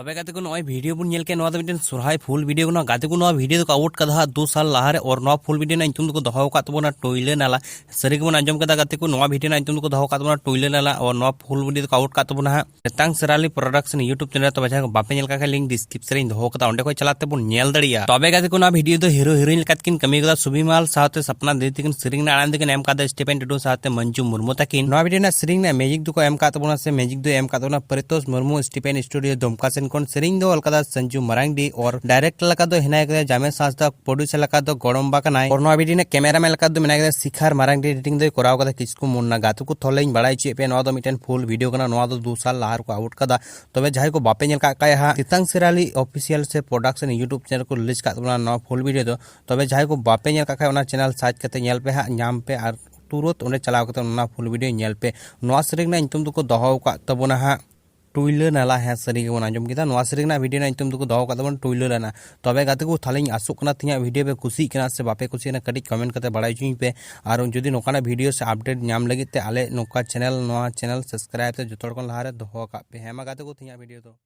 तबे गाते को नॉय वीडियो बुन नेल के नॉय तो मिटन सोरहाय फुल वीडियो को गाते को नॉय वीडियो को आउट कदा 2 साल लाहारे और नॉय फुल वीडियो ना इंतुम को दोहाव का तबोना टोइले नाला सरी को अंजम कदा गाते को नॉय वीडियो ना इंतुम को दोहाव का तबोना टोइले नाला और नॉय फुल वीडियो को आउट का तबोना तांग सराली प्रोडक्शन यूट्यूब चैनल तो बजा को बापे नेल का लिंक डिस्क्रिप्शन रे दोहाव कदा ओंडे को चलाते बुन नेल दड़िया तबे गाते को ना वीडियो दो हीरो हीरोइन लकात किन कमी कदा सुबीमाल साथे सपना देती किन सरिंग ना आनंद किन एम कादा स्टेफन टुडू साथे मंजू मुर्मू तकिन नॉय वीडियो ना सरिंग ना मैजिक दो को एम का तबोना से मैजिक दो एम का तबोना परितोष मुर्मू स्टेफन स्टूडियो दुमका सेन कोन सरिंग दो अलकदा संजू मरांडी और डायरेक्टर लका दो हिनाय कदा जामे सास्ता प्रोड्यूसर लका दो गड़म्बा कनाय और नॉय वीडियो ना कैमरामैन लका दो मिनाय कदा शिखार मरांडी एडिटिंग दो कराव कदा किसको मुन्ना गातु को थोलेñ बड़ाई चे पे नॉय दो मिटन फुल वीडियो कना नॉय दो 2 साल लाहार को आउट कदा तबे जाय को बापे नेल का काय हा तितांग सिराली ऑफिशियल से प्रोडक्शन यूट्यूब चैनल को रिलीज का तबना नॉय फुल वीडियो दो तबे जाय को बापे नेल का काय ओना चैनल सर्च कते नेल पे हा नाम पे और तुरंत ओने चलाव कते ओना फुल वीडियो नेल पे नॉय सरिंग ना इंतुम को दोहाव का तबना हा टुइले नाला है सरी के आंजम किदा नोआ सरी ना वीडियो ना इंतुम को दोहो का तबन टुइले लाना तबे गाते को थालिंग आसुक ना तिया वीडियो पे खुशी कना से बापे खुशी ना कटी कमेंट करते बड़ाई चुई पे और जदी नोकाना वीडियो से अपडेट नाम लगी ते आले नोका चैनल नोआ चैनल सब्सक्राइब ते जतोड़ कोन लहारे दोहो का पे हेमा गाते को तिया वीडियो तो